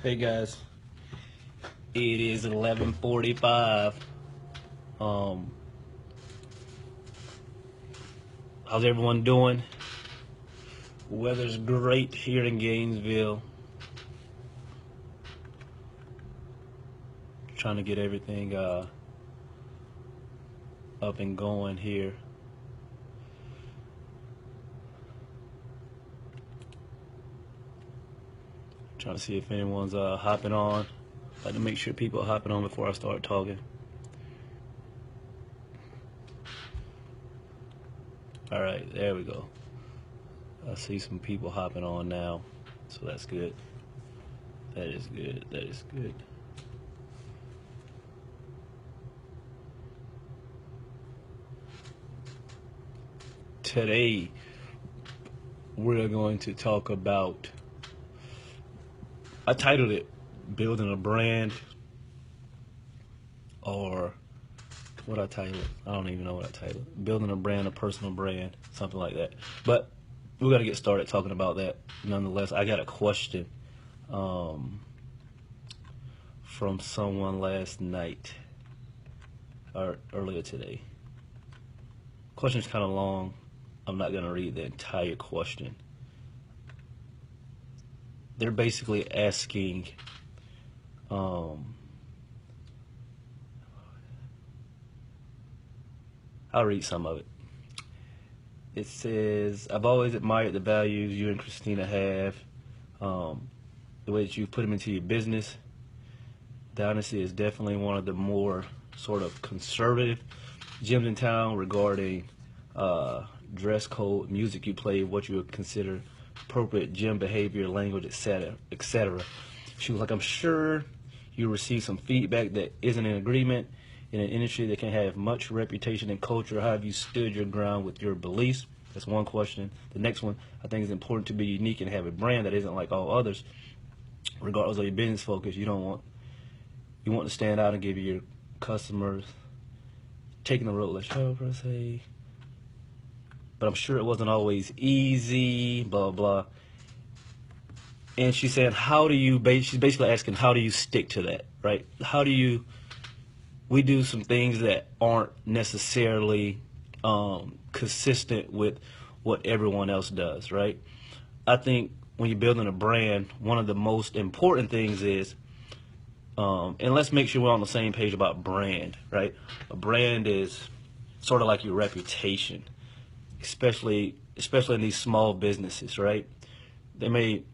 Hey guys, it is 11:45. How's everyone doing? Weather's great here in Gainesville. Trying to get everything up and going here. Trying to see if anyone's hopping on. Like to make sure people are hopping on before I start talking. All right, there we go. I see some people hopping on now, so that's good. That is good. That is good. Today, we're going to talk about, I titled it Building a Brand, or what I titled it. I don't even know what I titled it. Building a Brand, a Personal Brand, something like that. But we're going to get started talking about that nonetheless. I got a question from someone last night or earlier today. Question's kind of long. I'm not going to read the entire question. They're basically asking, I'll read some of it. It says, I've always admired the values you and Christina have, the way that you put them into your business. The Honesty is definitely one of the more sort of conservative gyms in town regarding dress code, music you play, what you would consider appropriate gym behavior, language, etc., etc. She was like, I'm sure you receive some feedback that isn't in agreement in an industry that can have much reputation and culture. How have you stood your ground with your beliefs? That's one question. The next one, I think it's important to be unique and have a brand that isn't like all others. Regardless of your business focus, you want to stand out and give your customers taking the road less traveled per se. But I'm sure it wasn't always easy, blah, blah. And she's saying, she's basically asking, how do you stick to that, right? We do some things that aren't necessarily consistent with what everyone else does, right? I think when you're building a brand, one of the most important things is, and let's make sure we're on the same page about brand, right? A brand is sort of like your reputation, especially in these small businesses, right? They may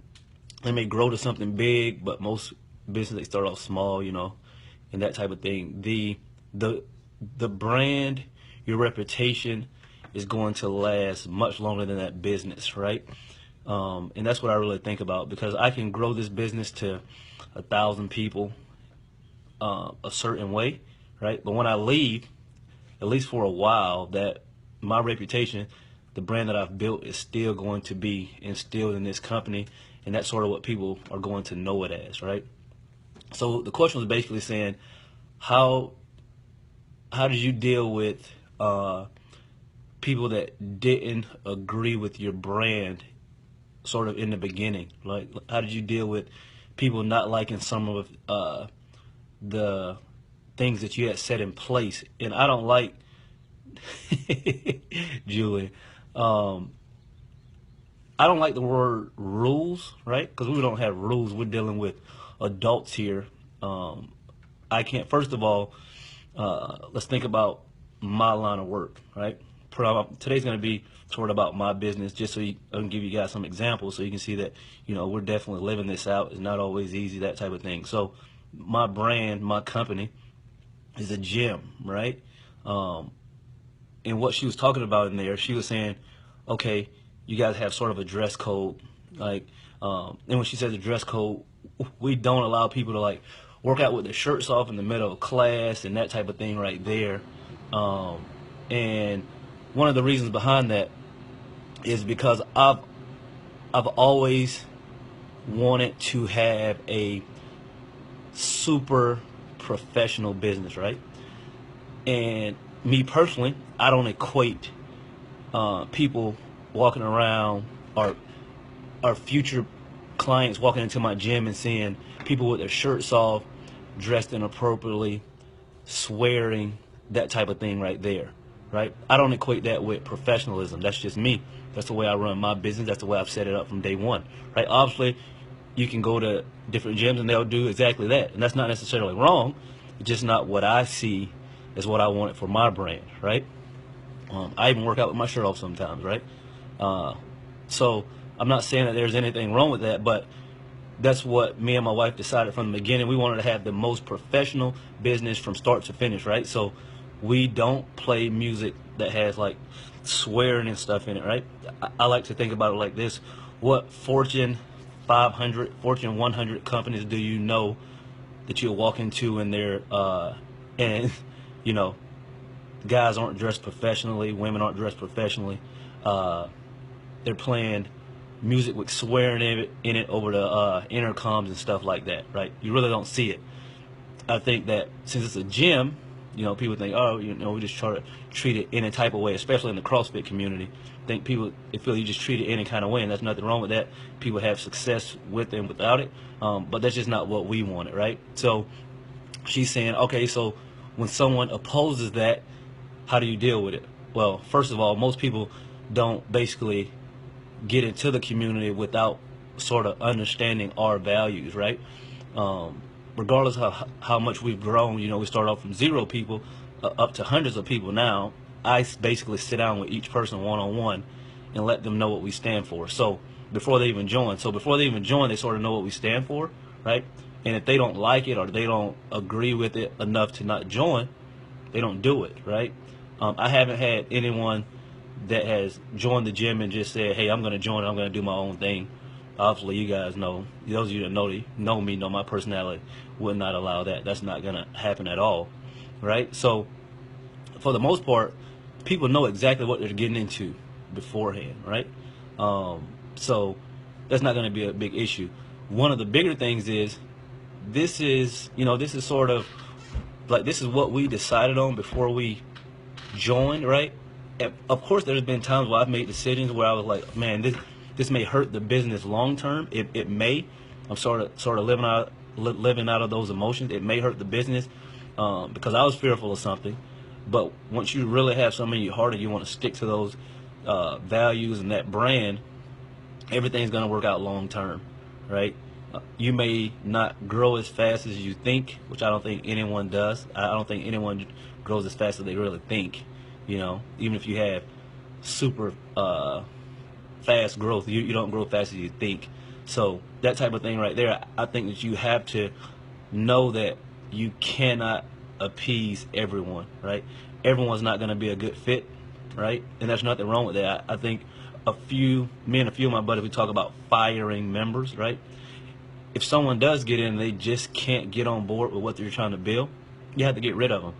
grow to something big, but most businesses, they start off small, and that type of thing. The brand, your reputation is going to last much longer than that business, right? And that's what I really think about, because I can grow this business to 1,000 people a certain way, right? But when I leave, at least for a while, that my reputation, the brand that I've built, is still going to be instilled in this company, and that's sort of what people are going to know it as, right? So the question was basically saying, how did you deal with people that didn't agree with your brand sort of in the beginning? Like, how did you deal with people not liking some of the things that you had set in place? And I don't like, Julie, I don't like the word rules, right? Because we don't have rules. We're dealing with adults here. I can't, first of all, let's think about my line of work, right? Today's going to be sort of about my business, just so I can give you guys some examples so you can see that, we're definitely living this out. It's not always easy, that type of thing. So my brand, my company is a gym, right? And what she was talking about in there, she was saying, okay, you guys have sort of a dress code, like, and when she says a dress code, we don't allow people to like work out with their shirts off in the middle of class and that type of thing right there. And one of the reasons behind that is because I've always wanted to have a super professional business, right? And me personally, I don't equate people walking around, or future clients walking into my gym and seeing people with their shirts off, dressed inappropriately, swearing, that type of thing right there, right? I don't equate that with professionalism. That's just me. That's the way I run my business. That's the way I've set it up from day one, right? Obviously, you can go to different gyms and they'll do exactly that, and that's not necessarily wrong. It's just not what I see as what I want it for my brand, right? I even work out with my shirt off sometimes, right? So I'm not saying that there's anything wrong with that, but that's what me and my wife decided from the beginning. We wanted to have the most professional business from start to finish, right? So we don't play music that has like swearing and stuff in it, right? I like to think about it like this. What Fortune 500, Fortune 100 companies do you know that you'll walk into and and you know, guys aren't dressed professionally, women aren't dressed professionally. They're playing music with swearing in it over the intercoms and stuff like that, right? You really don't see it. I think that since it's a gym, people think, oh, we just try to treat it any type of way, especially in the CrossFit community. I think they feel you just treat it any kind of way, and there's nothing wrong with that. People have success with and without it, but that's just not what we wanted, right? So she's saying, okay, so when someone opposes that, how do you deal with it? Well, first of all, most people don't basically get into the community without sort of understanding our values, right? Regardless of how much we've grown, we start off from 0 people up to hundreds of people now. I basically sit down with each person one-on-one and let them know what we stand for. So before they even join, they sort of know what we stand for, right? And if they don't like it or they don't agree with it enough to not join, they don't do it, right? I haven't had anyone that has joined the gym and just said, hey, I'm going to join, I'm going to do my own thing. Obviously, you guys know, those of you that know me, know my personality, would not allow that. That's not going to happen at all, right? So for the most part, people know exactly what they're getting into beforehand, right? So that's not going to be a big issue. One of the bigger things is, this is sort of like, this is what we decided on before we joined, right? And of course, there's been times where I've made decisions where I was like, man, this may hurt the business long term. It may. I'm sort of living out of those emotions. It may hurt the business because I was fearful of something. But once you really have something in your heart and you want to stick to those values and that brand, everything's going to work out long term, right? You may not grow as fast as you think, which I don't think anyone does. I don't think anyone grows as fast as they really think. Even if you have super fast growth, you don't grow fast as you think. So that type of thing right there, I think that you have to know that you cannot appease everyone, right? Everyone's not going to be a good fit, right? And there's nothing wrong with that. I think me and a few of my buddies, we talk about firing members, right? If someone does get in and they just can't get on board with what they're trying to build, you have to get rid of them,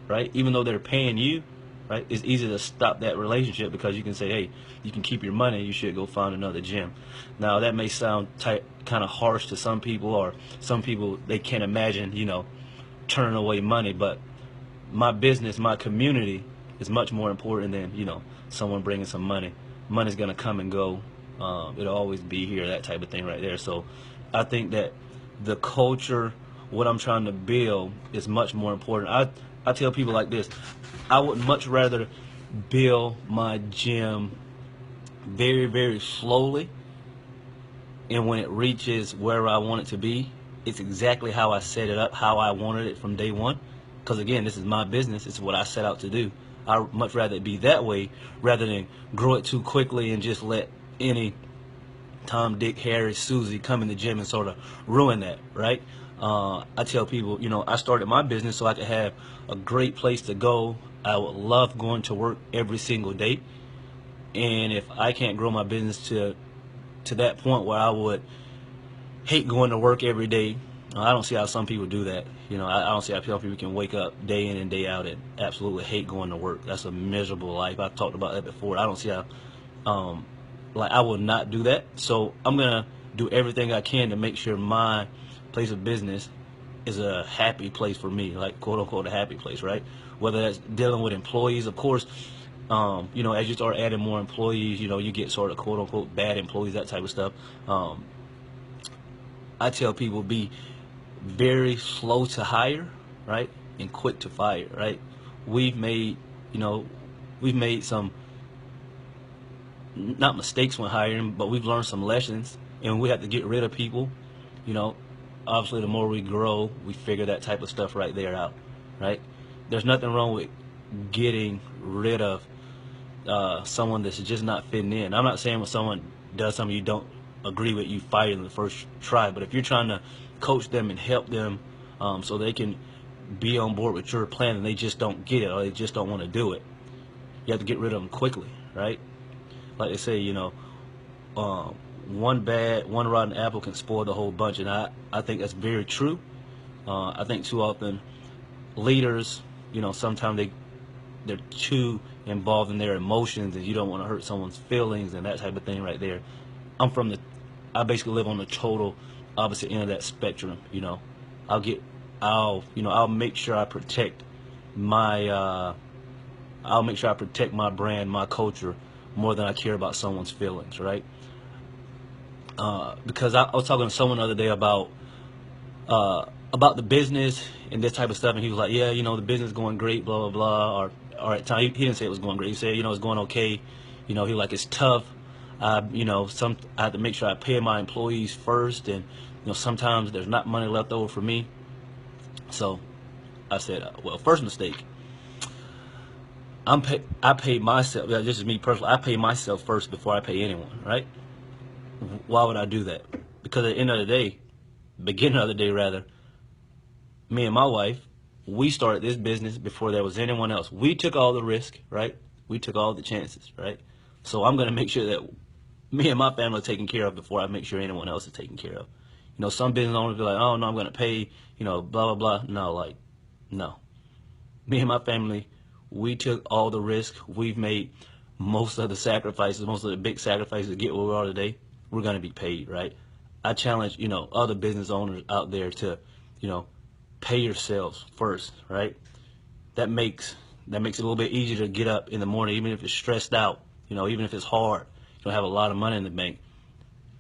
right? Even though they're paying you, right? It's easy to stop that relationship because you can say, hey, you can keep your money, you should go find another gym. Now, that may sound kind of harsh to some people, or some people, they can't imagine, turning away money, but my business, my community is much more important than, someone bringing some money. Money's going to come and go. It'll always be here, that type of thing right there. So I think that the culture, what I'm trying to build, is much more important. I tell people like this: I would much rather build my gym very, very slowly, and when it reaches where I want it to be, it's exactly how I set it up, how I wanted it from day one. Because again, this is my business. It's what I set out to do. I'd much rather it be that way rather than grow it too quickly and just let any Tom, Dick, Harry, Susie come in the gym and sort of ruin that, right? I tell people, I started my business so I could have a great place to go. I would love going to work every single day. And if I can't grow my business to that point where I would hate going to work every day, I don't see how some people do that. I don't see how some people can wake up day in and day out and absolutely hate going to work. That's a miserable life. I've talked about that before. I don't see how, I will not do that. So I'm going to do everything I can to make sure my place of business is a happy place for me, like quote unquote a happy place, right? Whether that's dealing with employees, of course, as you start adding more employees, you get sort of quote unquote bad employees, that type of stuff. I tell people be very slow to hire, right, and quick to fire, right. We've made, you know, we've made some not mistakes when hiring, but we've learned some lessons, and we have to get rid of people. You know, obviously, the more we grow, we figure that type of stuff right there out, right? There's nothing wrong with getting rid of someone that's just not fitting in. I'm not saying when someone does something you don't agree with, you fire them the first try. But if you're trying to coach them and help them so they can be on board with your plan and they just don't get it or they just don't want to do it, you have to get rid of them quickly, right? Like they say, um, one rotten apple can spoil the whole bunch, and I think that's very true. I think too often leaders, sometimes they're too involved in their emotions, and you don't want to hurt someone's feelings and that type of thing right there. I'm from the, I basically live on the total opposite end of that spectrum. I'll get, I'll make sure I protect my, I'll make sure I protect my brand, my culture, more than I care about someone's feelings, right? Because I was talking to someone the other day about the business and this type of stuff, and he was like, yeah, the business is going great, blah blah blah. Or at time he didn't say it was going great. He said, it's going okay. He like it's tough. I have to make sure I pay my employees first, and sometimes there's not money left over for me. So I said, well, first mistake. I pay myself. This is me personally. I pay myself first before I pay anyone, right? Why would I do that? Because at the end of the day, beginning of the day rather, me and my wife, we started this business before there was anyone else. We took all the risk, right? We took all the chances, right? So I'm going to make sure that me and my family are taken care of before I make sure anyone else is taken care of. Some business owners be like, oh, no, I'm going to pay, blah, blah, blah. No. Me and my family, we took all the risk. We've made most of the sacrifices, most of the big sacrifices to get where we are today. We're going to be paid, right? I challenge, other business owners out there to, pay yourselves first, right? That makes it a little bit easier to get up in the morning, even if it's stressed out, even if it's hard, you don't have a lot of money in the bank.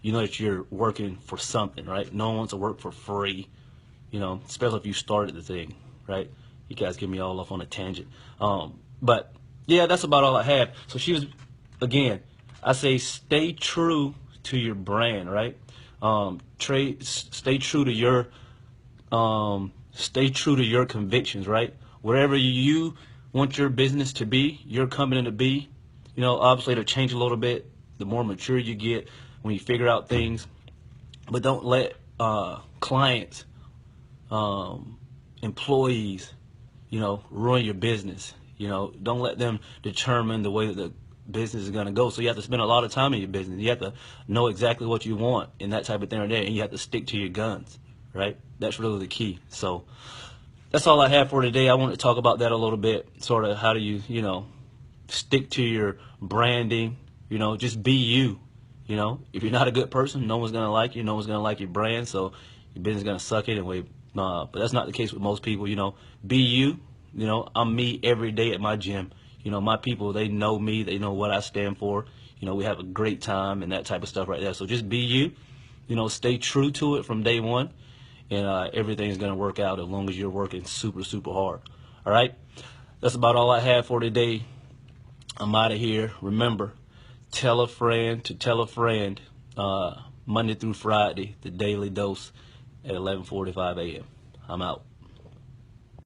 You know that you're working for something, right? No one wants to work for free, especially if you started the thing, right? You guys get me all off on a tangent. But yeah, that's about all I have. So she was, again, I say stay true to your brand, right? Stay true to your convictions, right? Wherever you want your business to be, your company to be, obviously it'll change a little bit the more mature you get when you figure out things. But don't let clients, employees, ruin your business. Don't let them determine the way that the business is going to go. So you have to spend a lot of time in your business. You have to know exactly what you want and that type of thing right there, and you have to stick to your guns, right? That's really the key. So that's all I have for today. I want to talk about that a little bit, sort of how do you, stick to your branding, just be you. If you're not a good person, no one's going to like you, no one's going to like your brand, so your business is going to suck anyway. But that's not the case with most people. Be you. I'm me every day at my gym. My people, they know me, they know what I stand for. We have a great time and that type of stuff right there. So just be you. Stay true to it from day one, and everything's going to work out as long as you're working super, super hard. All right? That's about all I have for today. I'm out of here. Remember, tell a friend to tell a friend, Monday through Friday, the Daily Dose at 11:45 a.m. I'm out.